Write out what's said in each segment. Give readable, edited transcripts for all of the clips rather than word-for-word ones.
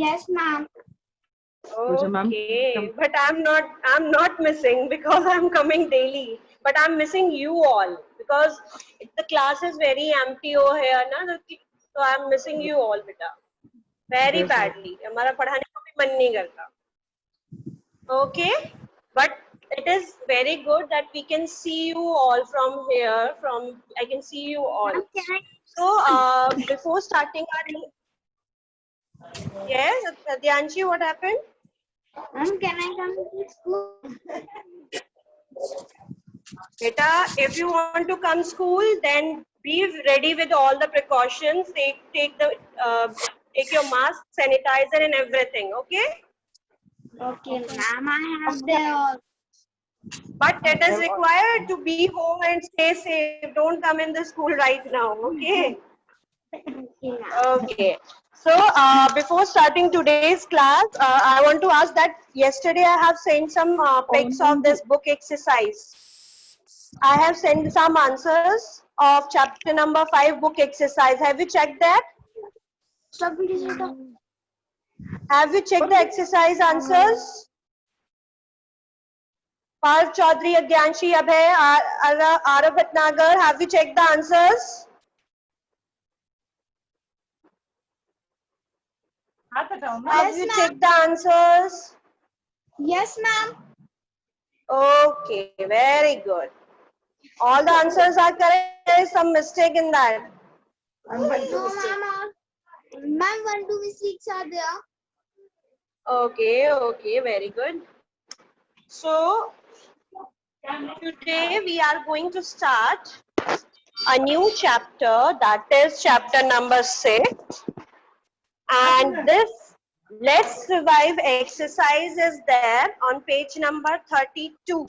Yes, ma'am. Okay, but I'm not missing because I'm coming daily. But I'm missing you all because the class is very empty over here, na? So I'm missing you all, beta. Very badly. हमारा पढ़ाने को भी मन नहीं करता. Okay, but it is very good that we can see you all from here. I can see you all. So before starting our yes, Dyanshi, what happened? Ma'am, can I come to school? Beta, if you want to come school, then be ready with all the precautions. Take your mask, sanitizer, and everything. Okay. Okay, ma'am. I have the. But it is required to be home and stay safe. Don't come in the school right now. Okay. Okay. So before starting today's class, I want to ask that yesterday I have sent some pics of this book exercise. I have sent some answers of chapter number 5 book exercise. Have you checked that? Stop video. Have you checked the exercise answers? Parth Chaudhary, Agyanshi, Abhay, Arav Bhatnagar, have you checked the answers? Have you checked the answers? Yes, ma'am. Okay, very good. All the answers are correct. There is some mistake in that. No, ma'am. Ma'am, 1, 2, 6 are there. Okay, very good. So, today we are going to start a new chapter, that is chapter number 6. And this Let's Revive exercise is there on page number 32.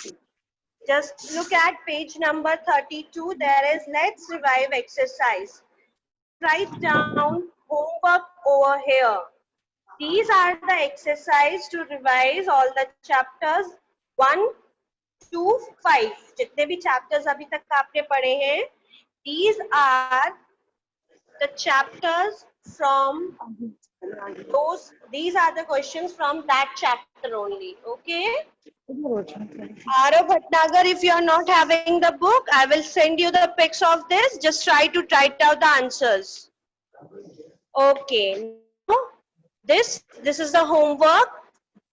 Just look at page number 32. There is Let's Revive exercise. Write down homework over here. These are the exercise to revise all the chapters 1 to 5. जितने भी chapters अभी तक आपने पढ़े हैं, these are the chapters from these are the questions from that chapter only. Okay. Arav Bhatnagar, if you are not having the book, I will send you the pics of this. Just try to write out the answers. Okay. Now, this is the homework.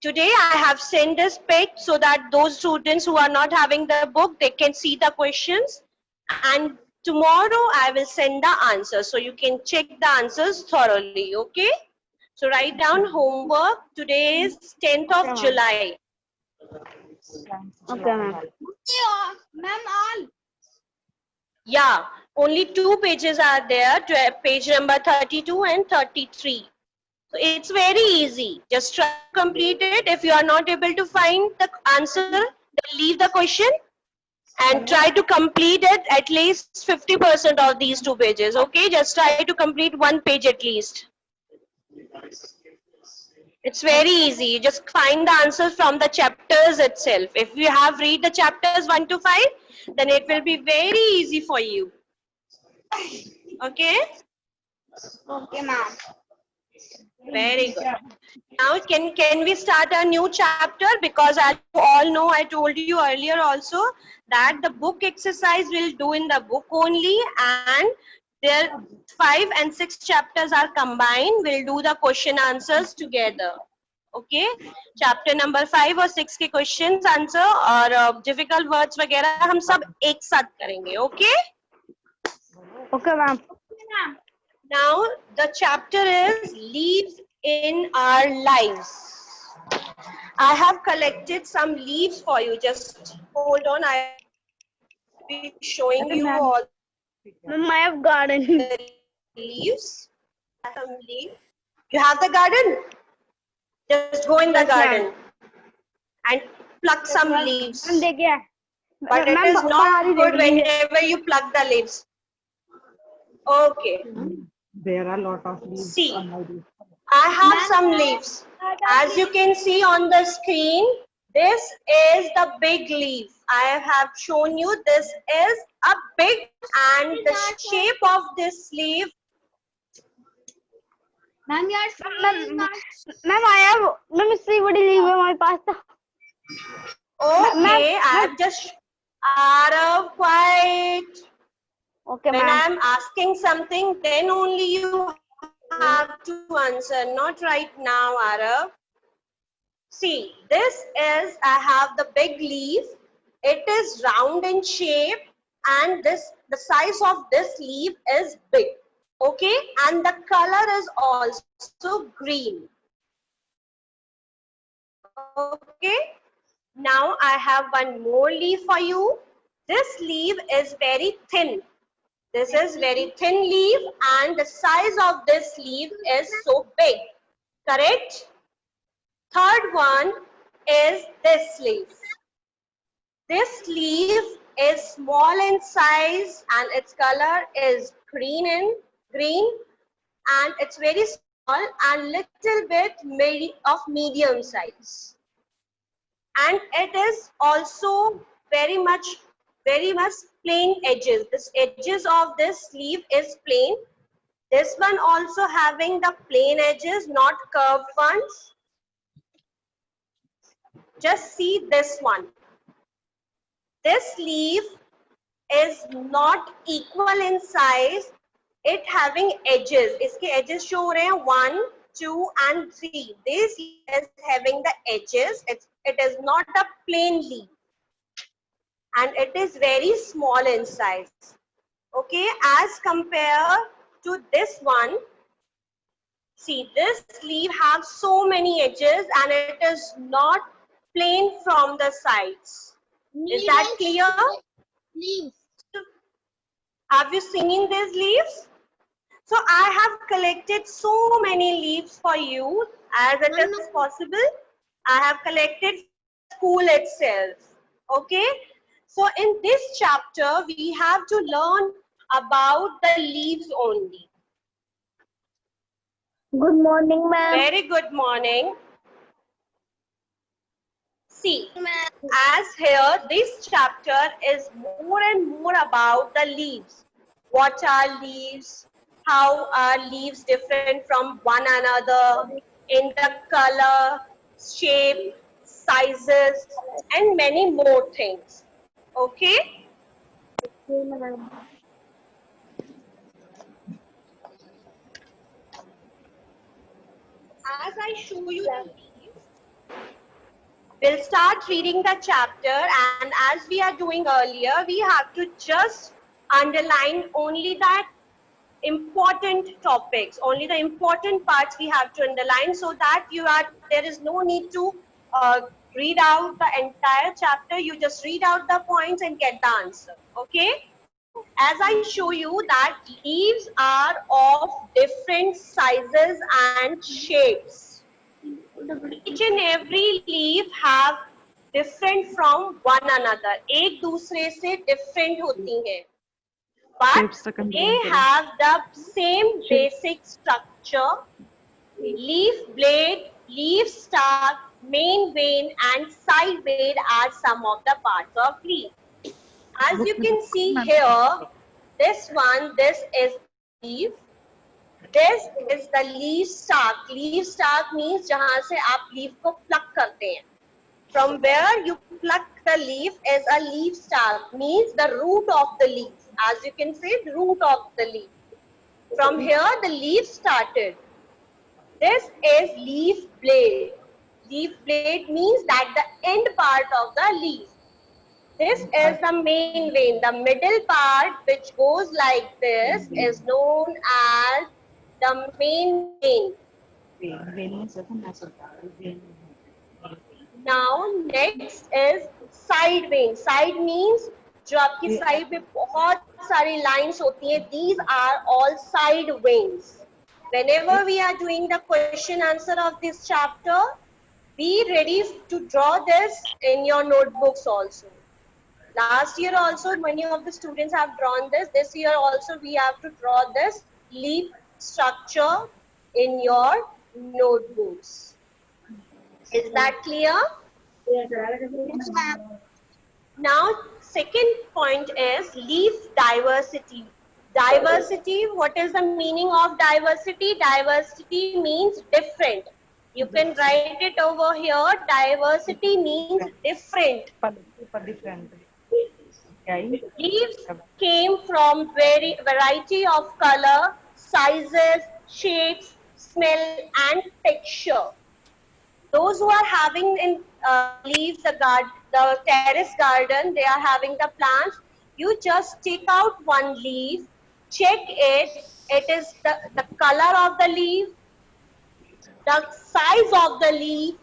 Today I have sent this pic so that those students who are not having the book, they can see the questions. And tomorrow I will send the answers so you can check the answers thoroughly. Okay. So write down homework. Today is 10th of July. Okay, ma'am. Ma'am, all. Yeah, only 2 pages are there, page number 32 and 33. So it's very easy. Just try to complete it. If you are not able to find the answer, then leave the question and try to complete it at least 50% of these 2 pages. Okay, just try to complete 1 page at least. It's very easy. You just find the answers from the chapters itself. If you have read the chapters 1 to 5, then it will be very easy for you. Okay? Okay, ma'am. Very good. Now, can we start a new chapter? Because as you all know, I told you earlier also that the book exercise we'll do in the book only, and there 5 and 6 chapters are combined. We'll do the question answers together. Okay? Chapter number 5 और 6 के questions answer और difficult words वगैरह हम सब एक साथ करेंगे. Okay? Okay, ma'am. Now the chapter is leaves in our lives. I have collected some leaves for you. Just hold on. I will be showing you all Ma'am, I have garden. the leaves. Some leaves. You have the garden? Just go in the garden and pluck some leaves. But it is not good whenever you pluck the leaves. Okay. There are a lot of leaves. See, on my leaf. I have some leaves. As you can see on the screen, this is the big leaf. I have shown you this is a big, and the shape of this leaf Ma'am, you are saying ma'am I have ma'am इससे बड़ी leave है हमारे पास तो Okay, I've just Arav quiet. Okay When ma'am I'm asking something, then only you have to answer, not right now, Arav. See, this is, I have the big leaf. It is round in shape and the size of this leaf is big. Okay, and the color is also green. Okay, now I have one more leaf for you. This leaf is very thin. This is very thin leaf and the size of this leaf is so big. Correct? Third one is this leaf. This leaf is small in size and its color is green and it's very small and little bit of medium size. And it is also very much plain edges. This edges of this leaf is plain. This one also having the plain edges, not curved ones. Just see this one. This leaf is not equal in size. It having edges. Iske edges show rahe hain 1, 2 and 3. This is having the edges. It is not a plain leaf. And it is very small in size. Okay, as compared to this one, see this leaf has so many edges and it is not plain from the sides. Is that clear? leaves. Have you seen these leaves? So I have collected so many leaves for you as it is possible. I have collected school itself. Okay. So in this chapter, we have to learn about the leaves only. Good morning ma'am Very good morning. See, as here, this chapter is more and more about the leaves. What are leaves? How are leaves different from one another in the color, shape, sizes, and many more things. Okay? As I show you the leaves, we'll start reading the chapter, and as we are doing earlier, we have to just underline only that important topics, only the important parts we have to underline, so that there is no need to read out the entire chapter. You just read out the points and get the answer. Okay? As I show you that leaves are of different sizes and shapes. Each and every leaf have different from one another. एक दूसरे से different होती हैं. But they have the same basic structure. Leaf blade, leaf stalk, main vein and side blade are some of the parts of leaf. As you can see here, this is leaf. This is the leaf stalk. Leaf stalk means जहाँ से आप leaf को pluck करते हैं. From where you pluck the leaf is a leaf stalk, means the root of the leaf. As you can see, the root of the leaf. From here the leaf started. This is leaf blade. Leaf blade means that the end part of the leaf. This is the main vein. The middle part which goes like this is known as the main vein. Now next is side vein. Side means जो आपकी side में बहुत सारी lines होती हैं. These are all side veins. Whenever we are doing the question answer of this chapter, be ready to draw this in your notebooks also. Last year also many of the students have drawn this. This year also we have to draw this leaf structure in your notebooks. Is that clear? Yes, ma'am. Now second point is leaf diversity. Diversity, what is the meaning of diversity? Diversity means different. You can write it over here. Diversity means different. Super different. Okay. Leaves came from variety of color, sizes, shapes, smell and texture. Those who are having in leaves the terrace garden, they are having the plants. You just take out one leaf, check it. It is the color of the leaf, the size of the leaf,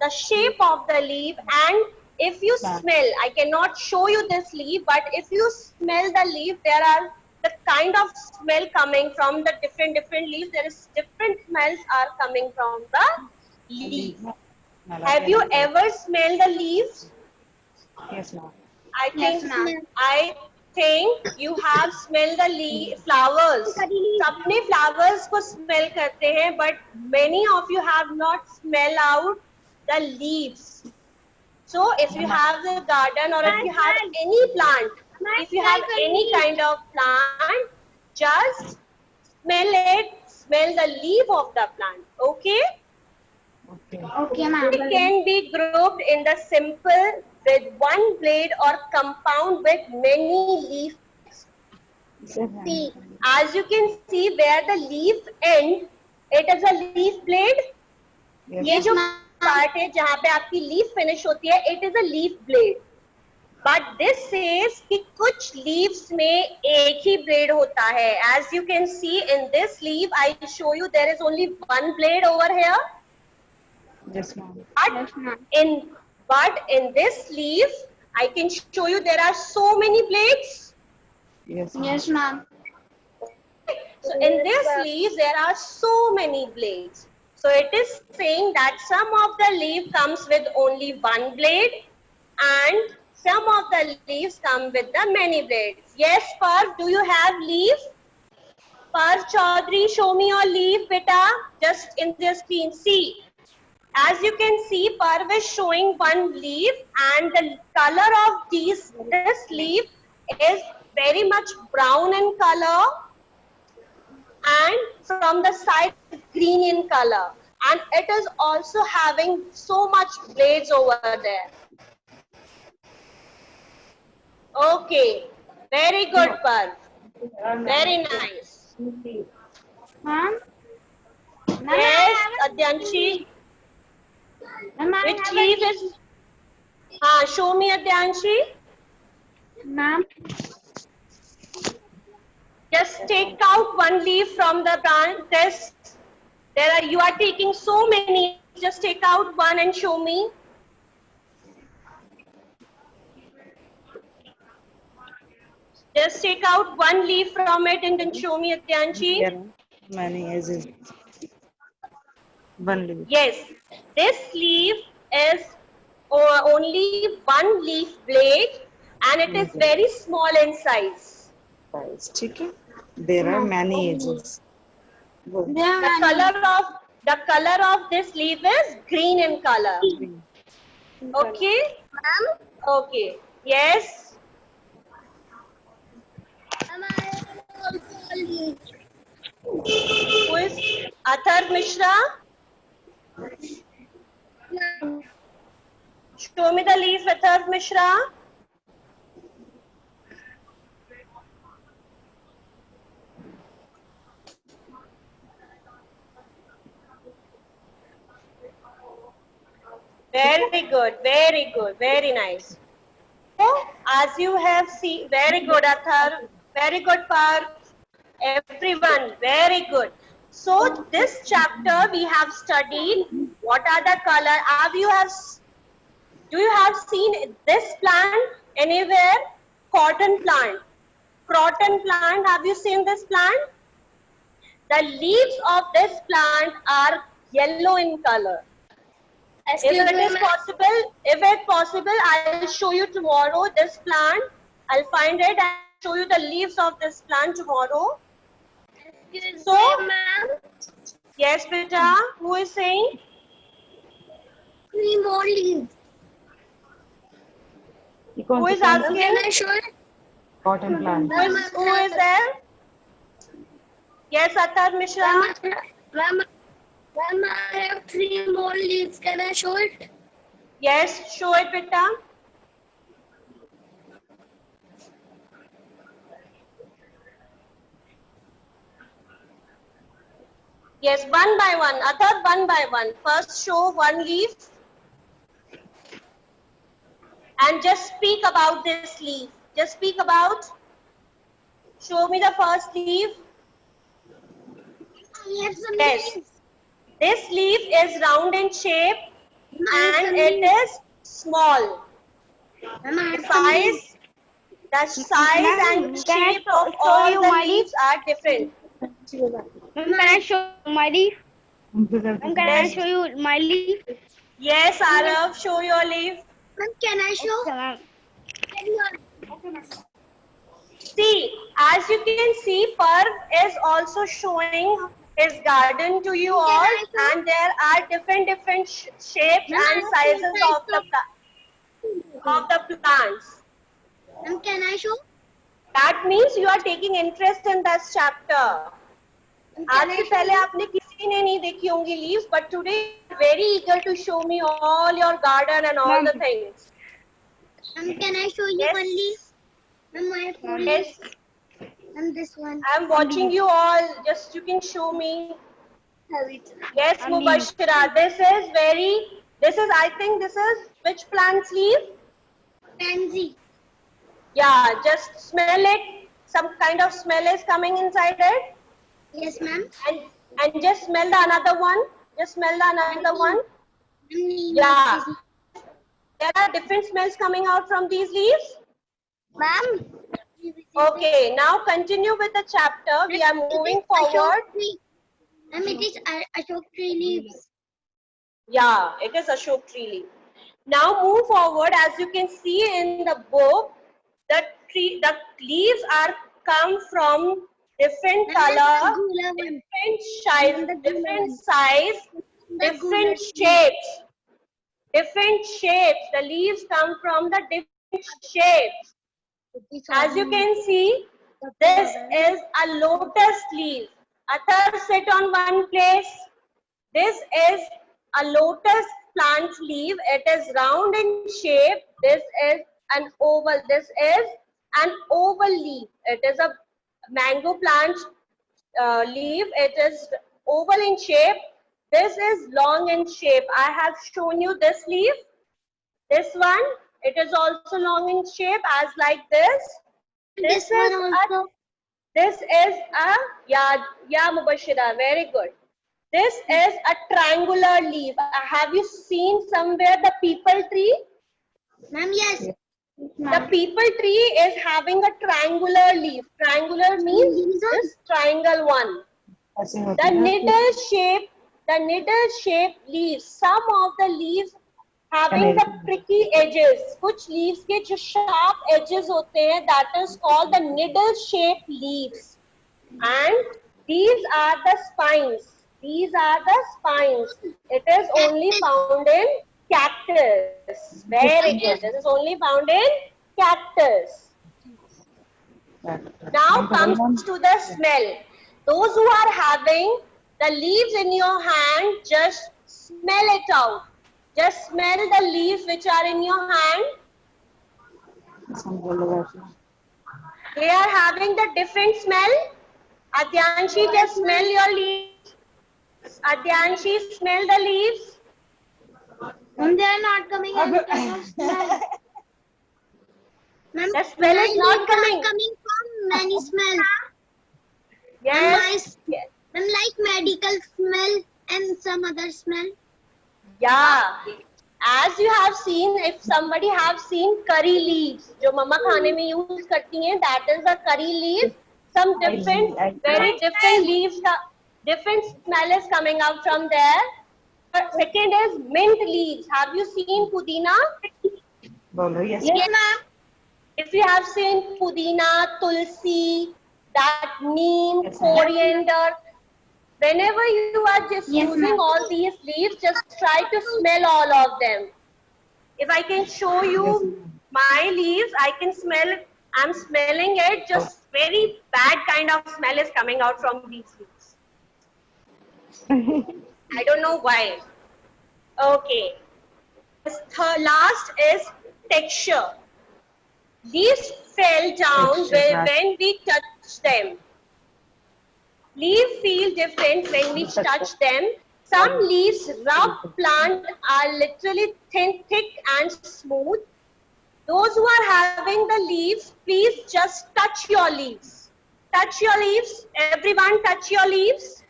the shape of the leaf, and if you smell, I cannot show you this leaf, but if you smell the leaf, there are the kind of smell coming from the different leaves. There is different smells are coming from the leaf. Have you ever smelled the leaves? Yes, ma'am. I think you have smelled the flowers. सबने flowers को smell करते हैं, but many of you have not smelled out the leaves. So if you have a garden or if you have any plant, if you have any kind of plant, just smell it, smell the leaf of the plant. Okay? Okay. Okay, ma'am. It can be grouped in the simple with one blade or compound with many leaves. See. As you can see where the leaf end, it is a leaf blade. Yes. ये जो part है जहाँ पे आपकी leaf finish होती है, it is a leaf blade. But this says कि कुछ leaves में एक ही blade होता है. As you can see in this leaf, I show you there is only one blade over here. Yes, ma'am. But in this leaf, I can show you there are so many blades. Yes, ma'am. Yes, ma'am. So in this leaf, there are so many blades. So it is saying that some of the leaf comes with only one blade and some of the leaves come with the many blades. Yes, Parv, do you have leaf? Parv Chaudhary, show me your leaf, beta. Just in the screen. See. As you can see, Parv is showing one leaf and the color of this leaf is very much brown in color and from the side green in color, and it is also having so much blades over there. Okay, very good, Parv. Very nice. Ma'am? Yes, Adyanshi. Which leaf is? Show me, Adyanshi. Ma'am? Just take out one leaf from the branch. You are taking so many. Just take out one and show me. Just take out one leaf from it and then show me, Adyanshi. There are many edges. One leaf. Yes, this leaf is only one leaf blade and it is very small in size. ठीक है. There are many edges. Good. The color of this leaf is green in color. Okay? Okay. Yes. Who is Athar Mishra? Show me the leaf, Athar Mishra. Very good, very good, very nice. So, as you have seen, very good, Athar, very good, Parth, everyone, very good. So, this chapter we have studied what are the colors. Do you have seen this plant anywhere? Cotton plant. Croton plant, have you seen this plant? The leaves of this plant are yellow in color. If it's possible, I'll show you tomorrow this plant. I'll find it and show you the leaves of this plant tomorrow. So, yes, beta, who is saying? 3 more leaves. Who is asking? Can I show it? Cotton plant. Who is there? Yes, Atar Mishra. Ma'am, I have 3 more leaves. Can I show it? Yes, show it, beta. Yes, one by one. Atar, one by one. First show one leaf. And just speak about this leaf. Just speak about. Show me the first leaf. I have some Yes. leaves. This leaf is round in shape and it is small. Ma'am, I The have some leaves. size, and Ma'am, can I shape show of all you the my leaves are different. Ma'am, can I show you my leaf? Ma'am, can I Yes. show you my leaf? Yes, Arav, show your leaf. Ma'am, can I show? Okay, ma'am. See, as you can see, Parv is also showing his garden to you all, and there are different shapes and sizes of the plants. Ma'am, can I show? That means you are taking interest in this chapter. आज से पहले आपने किसी ने नहीं देखी होंगी leaves, but today you are very eager to show me all your garden and all the things. Ma'am, can I show you Yes. one leaf? Ma'am, I have 4 Yes, leaves. And this one. I am watching you all. Just you can show me. Have it. Yes, Mubashira. This is, I think this is which plant's leaf? Pansy. Yeah, just smell it. Some kind of smell is coming inside it. Yes, ma'am. And just smell the another one. Just smell the another one. Ma'am, Yeah. There are different smells coming out from these leaves. Ma'am. Okay, now continue with the chapter. We are moving forward. Ma'am, it is Ashok tree leaves. Yeah, it is Ashok tree leaf. Now move forward. As you can see in the book, the leaves are come from different color, different size, different shapes. Different shapes. The leaves come from the different shapes. As you can see, this is a lotus leaf. Atar, sit on one place. This is a lotus plant leaf. It is round in shape. This is an oval. This is an oval leaf. It is a mango plant leaf. It is oval in shape. This is long in shape. I have shown you this leaf. This one, it is also long in shape as like this. This is a yeah Mubashira, very good. This is a triangular leaf. Have you seen somewhere the people tree? Ma'am, yes. The people tree is having a triangular leaf. Triangular means this triangle one. The needle shaped leaves. Some of the leaves having the pricky edges. कुछ leaves के जो sharp edges होते हैं, that is called the needle shaped leaves. And these are the spines. These are the spines. It is only found in cactus. Very good. This is only found in cactus. Now comes to the smell. Those who are having the leaves in your hand, just smell it out. Just smell the leaves which are in your hand. They are having the different smell. Adyanshi, just smell your leaves. Adyanshi, smell the leaves. Ma'am, they are not coming. Ma'am, The smell is not coming. coming from many smells. Yes. Ma'am, like medical smell and some other smell. Yeah. As you have seen, if somebody have seen curry leaves, जो मम्मा खाने में use करती हैं, that is a curry leaf. Some different, very different leaves, different smell is coming out from there. Second is mint leaves. Have you seen pudina? Yes. Yes, ma'am. If you have seen pudina, tulsi, that neem, coriander, whenever you are just using all these leaves, just try to smell all of them. If I can show you my leaves, I can smell it. I'm smelling it. Just very bad kind of smell is coming out from these leaves. I don't know why. Okay. Last is texture. Leaves fell down when we touch them. Leaves feel different when we touch them. Some leaves, rough plant are literally thin, thick and smooth. Those who are having the leaves, please just touch your leaves. Touch your leaves. Everyone touch your leaves.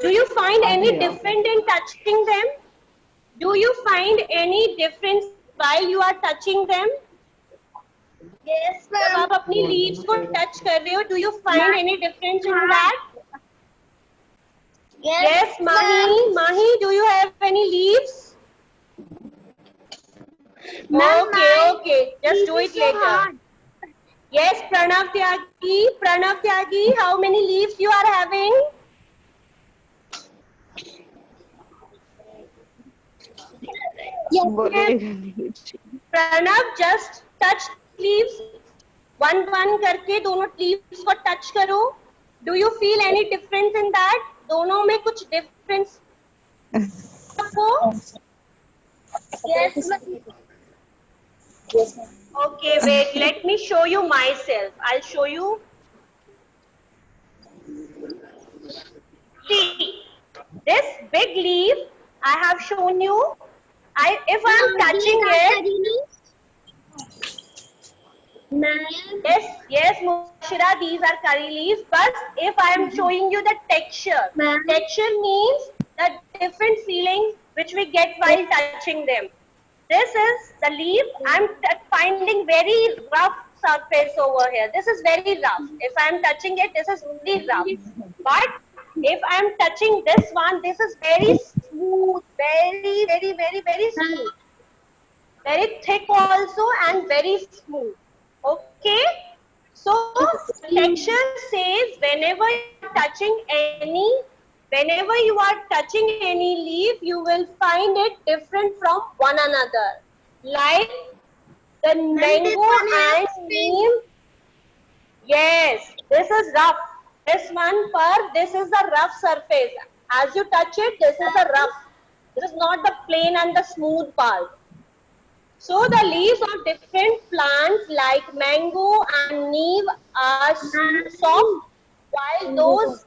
Do you find any different in touching them? Do you find any difference while you are touching them? Yes, जब आप अपनी leaves को touch कर रहे हो, do you find any difference in that? Yes, Mahi. Mahi, do you have any leaves? Okay. Just do it later. Yes, Pranav Tyagi, how many leaves you are having? Pranav, just touch leaves. One करके दोनों leaves को touch करो. Do you feel any difference in that? दोनों में कुछ difference आपको? yes, Okay, wait. Let me show you myself. I'll show you. See, this big leaf I have shown you. If I'm touching it. Yes, Mushira, these are curry leaves. But if I am showing you the texture, texture means the different feelings which we get while touching them. This is the leaf. I'm finding very rough surface over here. This is very rough. If I'm touching it, this is really rough. But if I'm touching this one, this is very smooth, very smooth. Very thick also and very smooth. Okay. So texture says whenever you are touching any leaf, you will find it different from one another. Like the mango and neem. Yes, this is rough. This one this is the rough surface. As you touch it, this is the rough. This is not the plain and the smooth part. So the leaves of different plants like mango and neem are soft, while those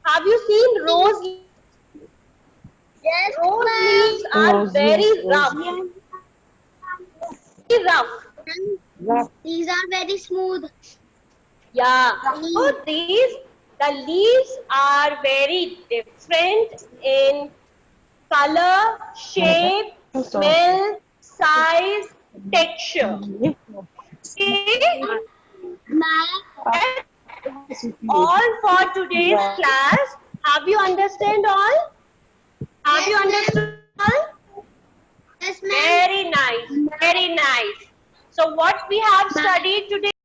have you seen rose? yes, Rose leaves are very rough. Very rough. These are very smooth. Yeah. So the leaves are very different in color, shape, smell, size, texture. Okay? That's all for today's class. Have you understand all? Have you understood all? Yes, ma'am. Very nice. Very nice. So what we have studied today?